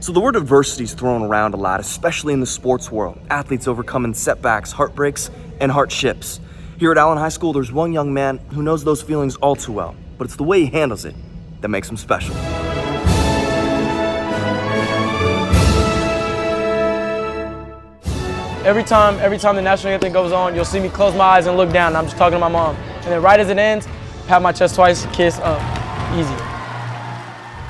So the word adversity is thrown around a lot, especially in the sports world. Athletes overcoming setbacks, heartbreaks, and hardships. Here at Allen High School, there's one young man who knows those feelings all too well, but it's the way he handles it that makes him special. Every time the national anthem goes on, you'll see me close my eyes and look down, and I'm just talking to my mom. And then right as it ends, pat my chest twice, kiss up, easy.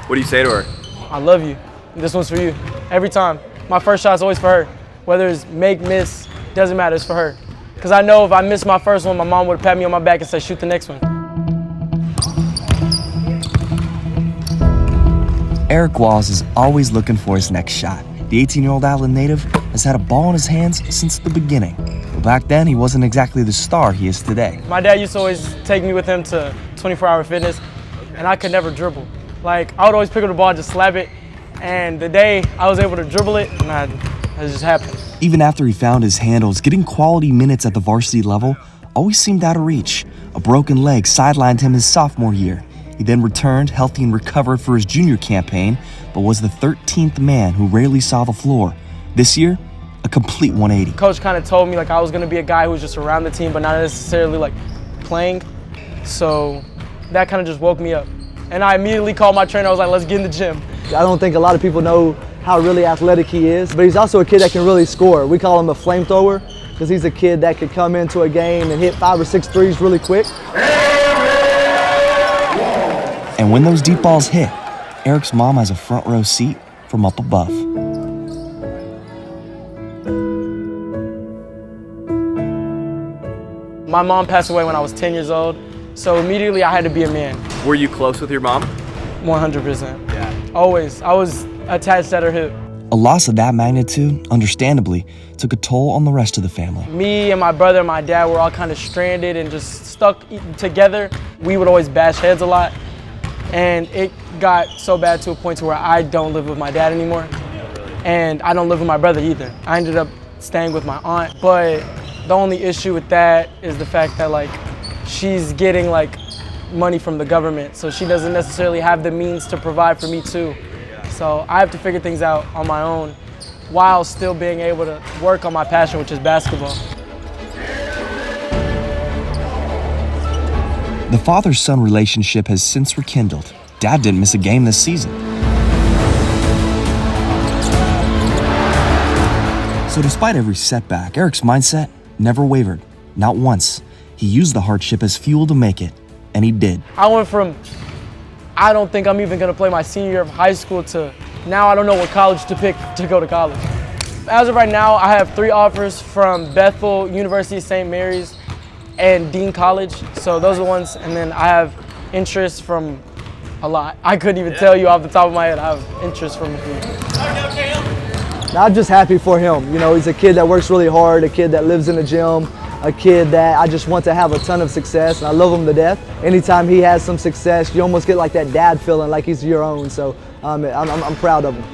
What do you say to her? I love you. This one's for you. Every time. My first shot's always for her. Whether it's make, miss, doesn't matter, it's for her. Because I know if I missed my first one, my mom would have pat me on my back and said, shoot the next one. Aric Walls is always looking for his next shot. The 18-year-old Allen native has had a ball in his hands since the beginning. But back then, he wasn't exactly the star he is today. My dad used to always take me with him to 24-hour fitness, and I could never dribble. Like, I would always pick up the ball and just slap it, and the day I was able to dribble it, it just happened. Even after he found his handles, getting quality minutes at the varsity level always seemed out of reach. A broken leg sidelined him his sophomore year. He then returned, healthy and recovered for his junior campaign, but was the 13th man who rarely saw the floor. This year, a complete 180. Coach kind of told me I was going to be a guy who was just around the team, but not necessarily playing. So that kind of just woke me up. And I immediately called my trainer. I was like, let's get in the gym. I don't think a lot of people know how really athletic he is, but he's also a kid that can really score. We call him a flamethrower because he's a kid that could come into a game and hit 5 or 6 threes really quick. And when those deep balls hit, Aric's mom has a front row seat from up above. My mom passed away when I was 10 years old, so immediately I had to be a man. Were you close with your mom? 100%. Yeah. Always. I was attached at her hip. A loss of that magnitude, understandably, took a toll on the rest of the family. Me and my brother and my dad were all kind of stranded and just stuck together. We would always bash heads a lot. And it got so bad to a point to where I don't live with my dad anymore. And I don't live with my brother either. I ended up staying with my aunt. But the only issue with that is the fact that she's getting money from the government. So she doesn't necessarily have the means to provide for me too. So I have to figure things out on my own while still being able to work on my passion, which is basketball. The father-son relationship has since rekindled. Dad didn't miss a game this season. So despite every setback, Aric's mindset never wavered, not once. He used the hardship as fuel to make it, and he did. I went from, I don't think I'm even gonna play my senior year of high school to now I don't know what college to pick to go to college. As of right now, I have 3 offers from Bethel, University of St. Mary's, and Dean College. So those are the ones, and then I have interest from a lot. I couldn't even tell you off the top of my head. I have interest from a few. I'm just happy for him. You know, he's a kid that works really hard, a kid that lives in the gym, a kid that I just want to have a ton of success, and I love him to death. Anytime he has some success, you almost get that dad feeling like he's your own. So I'm proud of him.